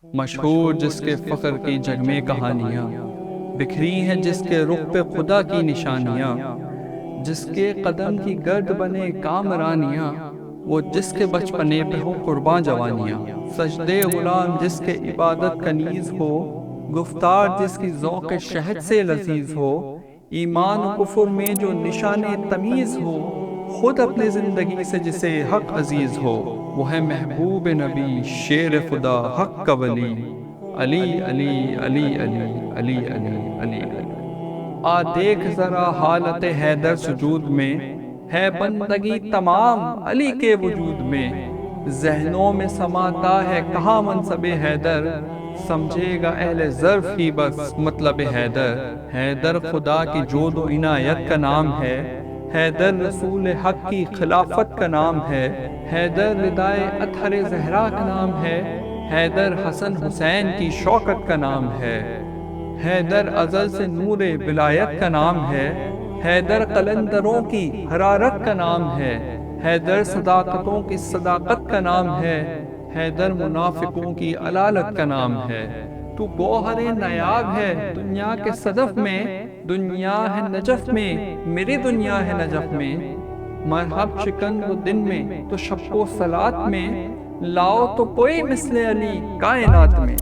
مشہور جس کے فخر کی جگ میں کہانیاں، بکھری ہیں جس کے رخ پہ خدا کی نشانیاں، جس کے قدم کی گرد بنے کامرانیاں، وہ جس کے بچپنے پہ ہو قرباں جوانیاں، سجدے غلام جس کے عبادت کا نیز ہو، گفتار جس کی ذوق شہد سے لذیذ ہو، ایمان و کفر میں جو نشان تمیز ہو، خود اپنے زندگی سے جسے حق عزیز ہو، وہ ہے محبوب نبی شیر خدا حق کا ولی، علی علی علی علی علی علی علی علی۔ آ دیکھ ذرا حالت حیدر سجود میں، ہے بندگی تمام علی کے وجود میں، ذہنوں میں سماتا ہے کہاں منصب حیدر، سمجھے گا اہل ظرف ہی بس مطلب حیدر، حیدر خدا کی جود و عنایت کا نام ہے، حیدر رسول حق کی خلافت کا نام ہے، حیدر ردائے اطہر زہرا کا نام ہے، حیدر حسن حسین کی شوکت کا نام ہے، حیدر ازل سے نور ولایت کا نام ہے، حیدر قلندروں کی حرارت کا نام ہے، حیدر صداقتوں کی صداقت کا نام ہے، حیدر منافقوں کی علالت کا نام ہے، تو گوہر نایاب ہے دنیا کے صدف میں، دنیا ہے نجف میں میری دنیا ہے نجف میں، مرحب شکن وہ دن میں تو شب و صلات میں، لاؤ تو کوئی مثل علی کائنات میں۔